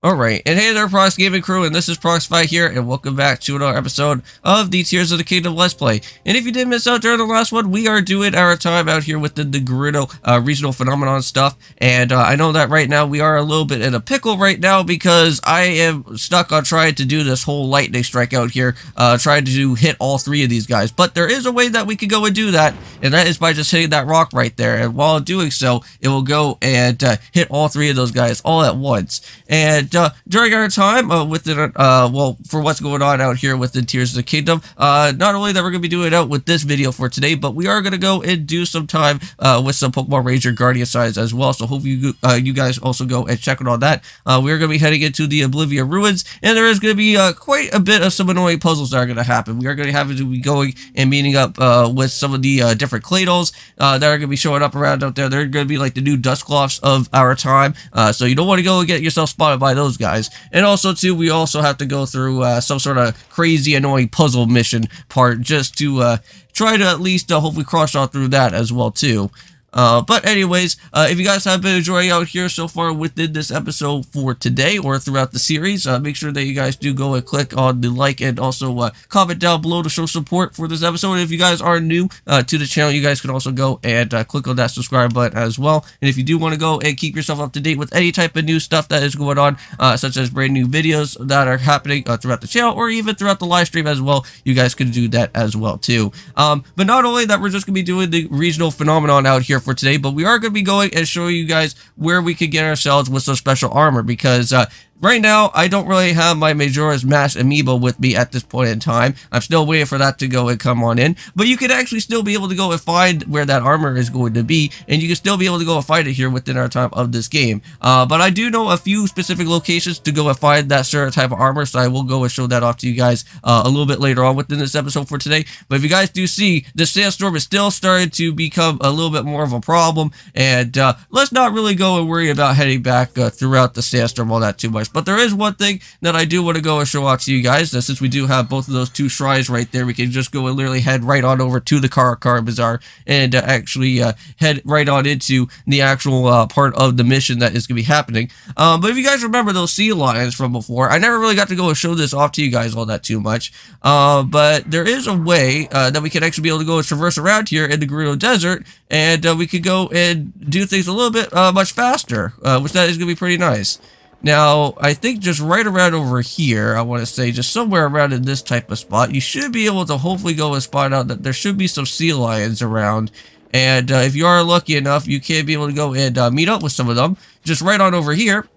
Alright, and hey there, Prox Gaming crew, and this is Proxify here, and welcome back to another episode of the Tears of the Kingdom Let's Play. And if you did miss out during the last one, we are doing our time out here with the Gerudo regional phenomenon stuff, and I know that right now we are a little bit in a pickle right now because I am stuck on trying to do this whole lightning strike out here, trying to hit all three of these guys. But there is a way that we can go and do that, and that is by just hitting that rock right there, and while doing so, it will go and hit all three of those guys all at once. And during our time within, well, for what's going on out here within Tears of the Kingdom, not only that we're going to be doing it out with this video for today, but we are going to go and do some time with some Pokemon Ranger Guardian signs as well. So hope you guys also go and check it on that. We are going to be heading into the Oblivion Ruins, and there is going to be quite a bit of some annoying puzzles that are going to happen. We are going to have to be going and meeting up with some of the different Claydolls that are going to be showing up around out there. They're going to be like the new Dusclops of our time, so you don't want to go and get yourself spotted by those guys. And also too, we also have to go through some sort of crazy annoying puzzle mission part just to try to at least hopefully cross out through that as well too. But anyways, if you guys have been enjoying out here so far within this episode for today or throughout the series, make sure that you guys do go and click on the like and also comment down below to show support for this episode. And if you guys are new to the channel, you guys can also go and click on that subscribe button as well. And if you do want to go and keep yourself up to date with any type of new stuff that is going on, such as brand new videos that are happening throughout the channel or even throughout the live stream as well, you guys can do that as well too. But not only that, we're just going to be doing the regional phenomenon out here for today, but we are going to be going and showing you guys where we could get ourselves with some special armor, because right now, I don't really have my Majora's Mask amiibo with me at this point in time. I'm still waiting for that to go and come on in. But you can actually still be able to go and find where that armor is going to be. And you can still be able to go and find it here within our time of this game. But I do know a few specific locations to go and find that certain type of armor. So I will go and show that off to you guys a little bit later on within this episode for today. But if you guys do see, the sandstorm is still starting to become a little bit more of a problem. And let's not really go and worry about heading back throughout the sandstorm all that too much. But there is one thing that I do want to go and show out to you guys. That since we do have both of those two shrines right there, we can just go and literally head right on over to the Karakara Bazaar and actually head right on into the actual part of the mission that is going to be happening. But if you guys remember those sea lions from before, I never really got to go and show this off to you guys all that too much. But there is a way that we can actually be able to go and traverse around here in the Gerudo Desert, and we could go and do things a little bit much faster, which that is going to be pretty nice. Now, I think just right around over here, I want to say just somewhere around in this type of spot, you should be able to hopefully go and spot out that there should be some sea lions around. And if you are lucky enough, you can be able to go and meet up with some of them just right on over here.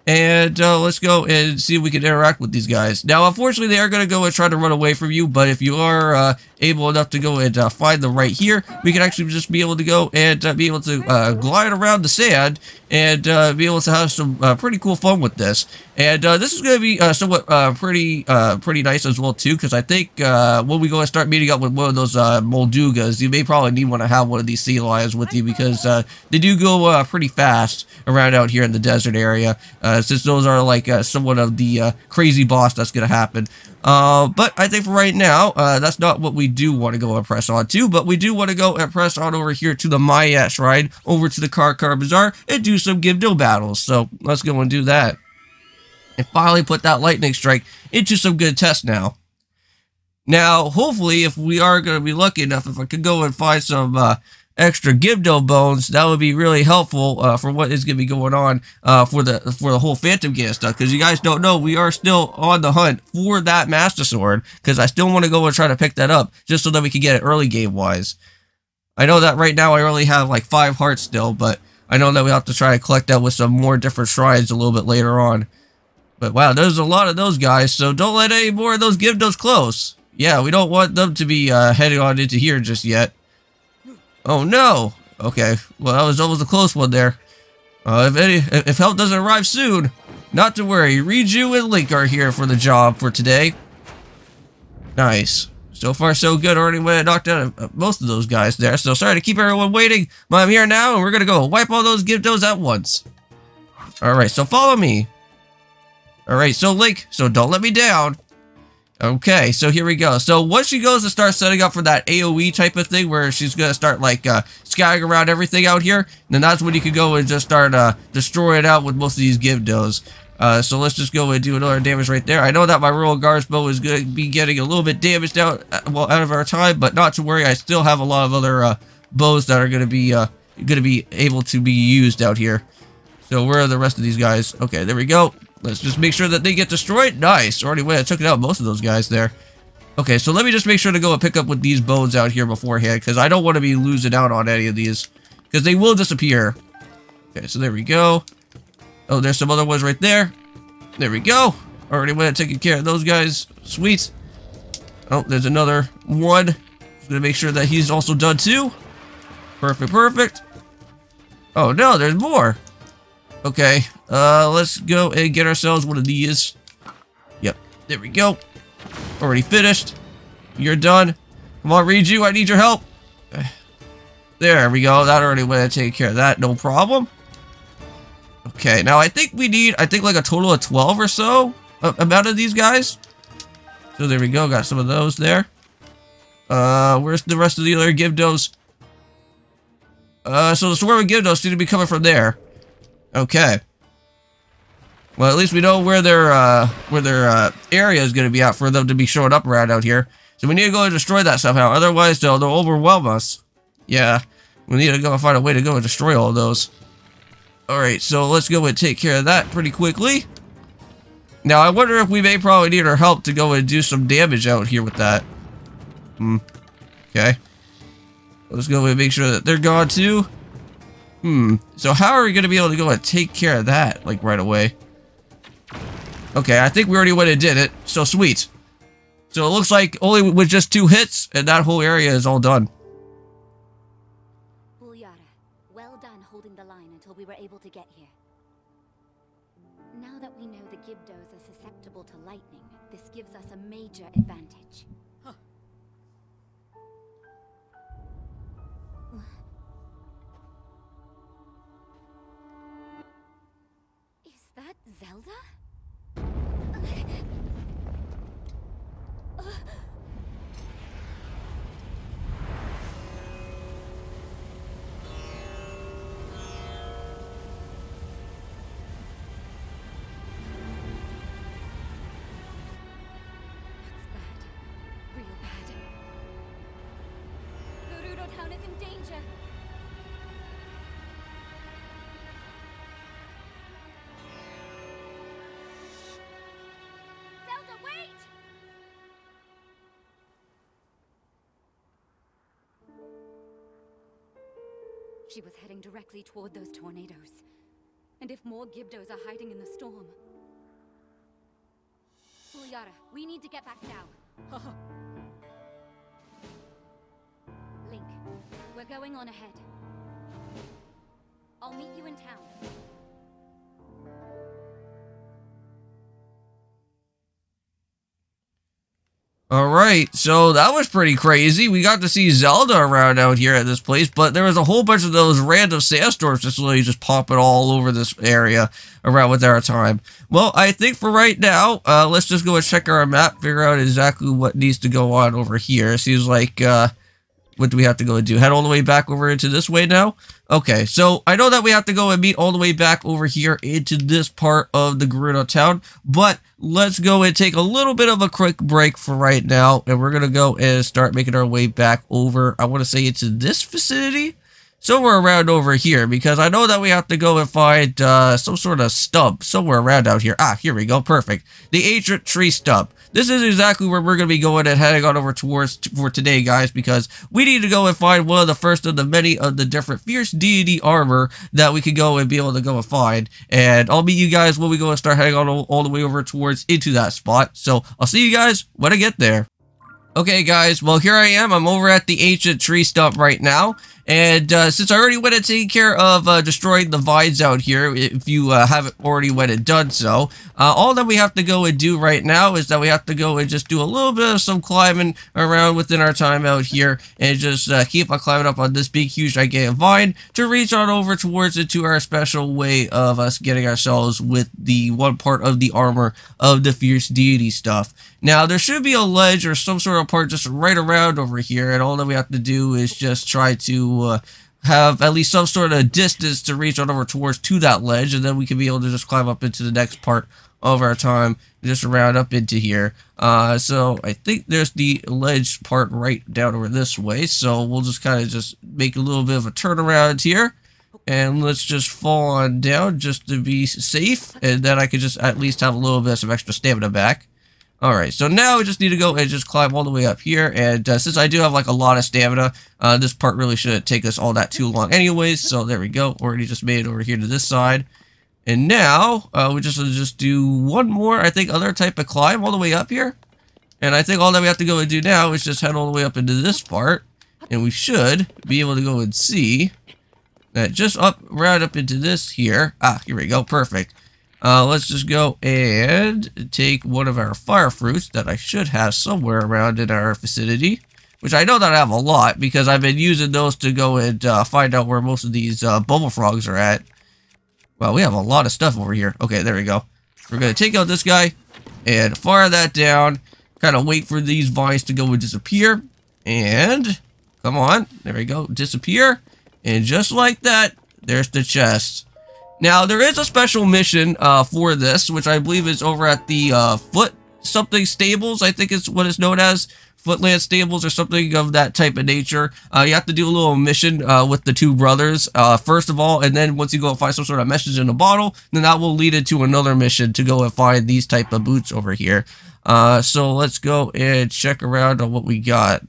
And let's go and see if we can interact with these guys. Now, unfortunately, they are going to go and try to run away from you, but if you are able enough to go and find them right here, we can actually just be able to go and be able to glide around the sand and be able to have some pretty cool fun with this. And this is going to be somewhat pretty nice as well too, because I think when we go and start meeting up with one of those Moldugas, you may probably need one to have one of these sea lions with you, because they do go pretty fast around out here in the desert area, since those are like somewhat of the crazy boss that's going to happen. But I think for right now, that's not what we do want to go and press on to, but we do want to go and press on over here to the Mayat Shrine, over to the Karakara Bazaar, and do some Gibdo battles. So let's go and do that. And finally put that lightning strike into some good tests now. Now, hopefully, if we are going to be lucky enough, if I could go and find some extra Gibdo bones, that would be really helpful for what is going to be going on for the whole Phantom Gate stuff. Because you guys don't know, we are still on the hunt for that Master Sword, because I still want to go and try to pick that up just so that we can get it early game wise. I know that right now I only have like 5 hearts still, but I know that we have to try to collect that with some more different shrines a little bit later on. But wow, there's a lot of those guys, so don't let any more of those Gibdos close. Yeah, we don't want them to be heading on into here just yet. Oh no! Okay, well that was almost a close one there. If help doesn't arrive soon, not to worry, Riju and Link are here for the job for today. Nice. So far so good, already went and knocked out most of those guys there, so sorry to keep everyone waiting, but I'm here now and we're gonna go wipe all those Gibdos at once. Alright, so follow me. Alright, so Link, so don't let me down. Okay, so here we go. So once she goes to start setting up for that AoE type of thing, where she's going to start like scouting around everything out here, then that's when you can go and just start destroying it out with most of these Gibdos. So let's just go and do another damage right there. I know that my Royal Guards bow is going to be getting a little bit damaged out, well, out of our time, but not to worry. I still have a lot of other bows that are going to be able to be used out here. So where are the rest of these guys? Okay, there we go. Let's just make sure that they get destroyed. Nice. Already went. I took out most of those guys there. Okay, so let me just make sure to go and pick up with these bones out here beforehand, because I don't want to be losing out on any of these, because they will disappear. Okay, so there we go. Oh, there's some other ones right there. There we go. Already went and taking care of those guys. Sweet. Oh, there's another one. Just gonna make sure that he's also done too. Perfect, perfect. Oh no, there's more. Okay, let's go and get ourselves one of these. Yep, there we go. Already finished. You're done. Come on, Riju, I need your help. There we go. That already went and taken care of that. No problem. Okay, now I think we need, like a total of 12 or so amount of these guys. So there we go. Got some of those there. Where's the rest of the other Gibdos? So the swarm of Gibdos seem to be coming from there. Okay. Well, at least we know where their area is going to be at for them to be showing up around out here. So we need to go and destroy that somehow. Otherwise, they'll overwhelm us. Yeah. We need to go and find a way to go and destroy all of those. Alright, so let's go and take care of that pretty quickly. Now, I wonder if we may probably need our help to go and do some damage out here with that. Okay. Let's go and make sure that they're gone too. So how are we going to be able to go and take care of that, like, right away? Okay, I think we already went and did it. So sweet. So it looks like only with just 2 hits, and that whole area is all done. Well done holding the line until we were able to get here. Now that we know the Gibdos are susceptible to lightning, this gives us a major advantage. Huh. Is that Zelda? Gerudo town is in danger. Zelda, wait! She was heading directly toward those tornadoes. And if more Gibdos are hiding in the storm... Ulyara, we need to get back now. Link, we're going on ahead. I'll meet you in town. Alright, so that was pretty crazy. We got to see Zelda around out here at this place, but there was a whole bunch of those random sandstorms just literally just popping all over this area around with our time. Well, I think for right now, let's just go and check our map, figure out exactly what needs to go on over here. It seems like, what do we have to go and do? Head all the way back over into this way now? Okay, so I know that we have to go and meet all the way back over here into this part of the Gerudo town, but let's go and take a little bit of a quick break for right now, and we're going to go and start making our way back over, I want to say into this vicinity? Somewhere around over here, because I know that we have to go and find some sort of stump somewhere around out here. Ah, here we go. Perfect. The ancient tree stump. This is exactly where we're going to be going and heading on over towards for today, guys, because we need to go and find one of the first of the many of the different fierce deity armor that we could go and be able to go and find. And I'll meet you guys when we go and start heading on all the way over towards into that spot. So I'll see you guys when I get there. Okay, guys, well, here I am. I'm over at the ancient tree stump right now. And since I already went and taken care of destroying the vines out here, if you haven't already went and done so, all that we have to go and do right now is that we have to go and just do a little bit of some climbing around within our time out here, and just keep on climbing up on this big, huge, gigantic vine to reach on over towards it to our special way of us getting ourselves with the one part of the armor of the fierce deity stuff. Now, there should be a ledge or some sort of part just right around over here, and all that we have to do is just try to have at least some sort of distance to reach on over towards to that ledge, and then we can be able to just climb up into the next part of our time, just around up into here. So I think there's the ledge part right down over this way, so we'll just kind of just make a little bit of a turnaround here, and let's just fall on down just to be safe, and then I could just at least have a little bit of some extra stamina back. Alright, so now we just need to go and just climb all the way up here, and since I do have like a lot of stamina, this part really shouldn't take us all that too long anyways, so there we go. Already just made it over here to this side. And now, we just do one more, I think, other type of climb all the way up here. And I think all that we have to go and do now is just head all the way up into this part, and we should be able to go and see that just right up into this here. Ah, here we go, perfect. Let's just go and take one of our fire fruits that I should have somewhere around in our vicinity, which I know that I have a lot because I've been using those to go and find out where most of these bubble frogs are at. Wow, we have a lot of stuff over here. Okay, there we go. We're going to take out this guy and fire that down, kind of wait for these vines to go and disappear, and come on, there we go, disappear, and just like that, there's the chest. Now, there is a special mission for this, which I believe is over at the Foot something stables, I think is what it's known as. Footland stables or something of that type of nature. You have to do a little mission with the two brothers, first of all, and then once you go and find some sort of message in a bottle, then that will lead into another mission to go and find these type of boots over here. So let's go and check around on what we got.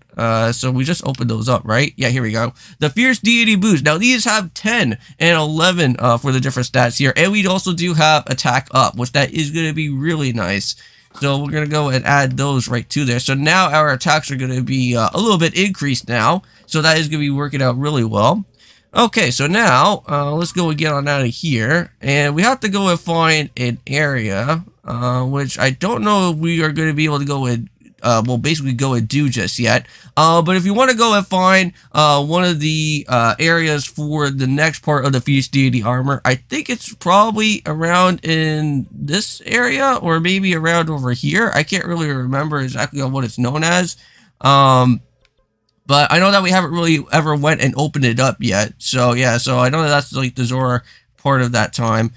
So we just opened those up, right? Yeah, here we go. The Fierce Deity boots. Now these have 10 and 11 for the different stats here, and we also do have attack up, which that is going to be really nice. So we're going to go and add those right to there. So now our attacks are going to be a little bit increased now. So that is going to be working out really well. Okay, so now let's go and get on out of here. And we have to go and find an area, which I don't know if we are going to be able to go and, well, basically go and do just yet. But if you want to go and find one of the areas for the next part of the Fierce Deity armor, I think it's probably around in this area or maybe around over here. I can't really remember exactly what it's known as. But I know that we haven't really ever went and opened it up yet. So yeah, so I know that that's like the Zora part of that time.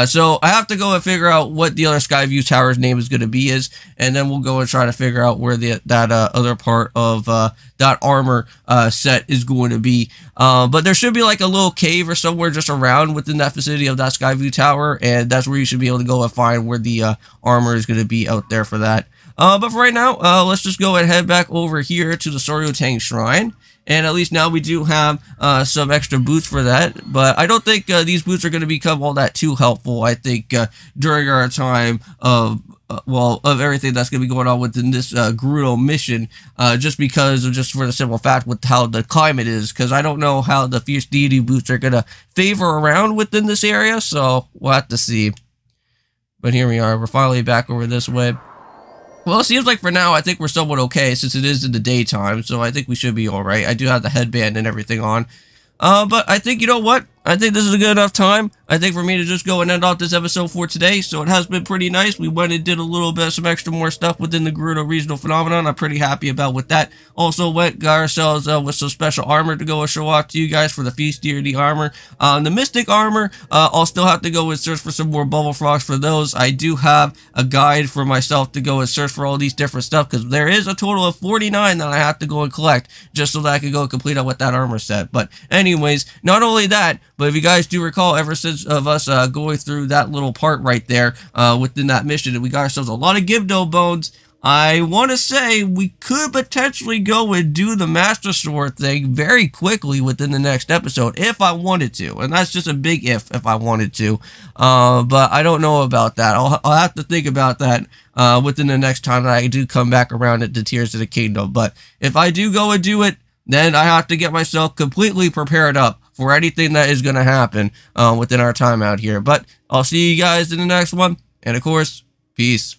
So I have to go and figure out what the other Skyview Tower's name is going to be and then we'll go and try to figure out where that other part of that armor set is going to be. But there should be like a little cave or somewhere just around within that vicinity of that Skyview Tower, and that's where you should be able to go and find where the armor is going to be out there for that. But for right now, let's just go and head back over here to the Soryotang Shrine. And at least now we do have some extra boots for that. But I don't think these boots are going to become all that too helpful, I think, during our time of, well, of everything that's going to be going on within this Gerudo mission. Just for the simple fact with how the climate is. Because I don't know how the Fierce Deity boots are going to favor around within this area. So we'll have to see. But here we are. We're finally back over this way. Well, it seems like for now, I think we're somewhat okay since it is in the daytime, so I think we should be alright. I do have the headband and everything on. But I think, you know what? I think this is a good enough time, I think, for me to just go and end off this episode for today. So it has been pretty nice. We went and did a little bit of some extra more stuff within the Gerudo regional phenomenon. I'm pretty happy about with that. Also got ourselves with some special armor to go and show off to you guys for the Fierce Deity armor. The Mystic armor, I'll still have to go and search for some more bubble frogs for those. I do have a guide for myself to go and search for all these different stuff, because there is a total of 49 that I have to go and collect just so that I can go and complete out with that armor set. But anyways, not only that, but if you guys do recall, ever since of us going through that little part right there within that mission, we got ourselves a lot of Gibdo bones. I want to say we could potentially go and do the Master Sword thing very quickly within the next episode if I wanted to. And that's just a big if I wanted to. But I don't know about that. I'll have to think about that within the next time that I do come back around at the Tears of the Kingdom. But if I do go and do it, then I have to get myself completely prepared up for anything that is going to happen within our time out here. But I'll see you guys in the next one. And of course, peace.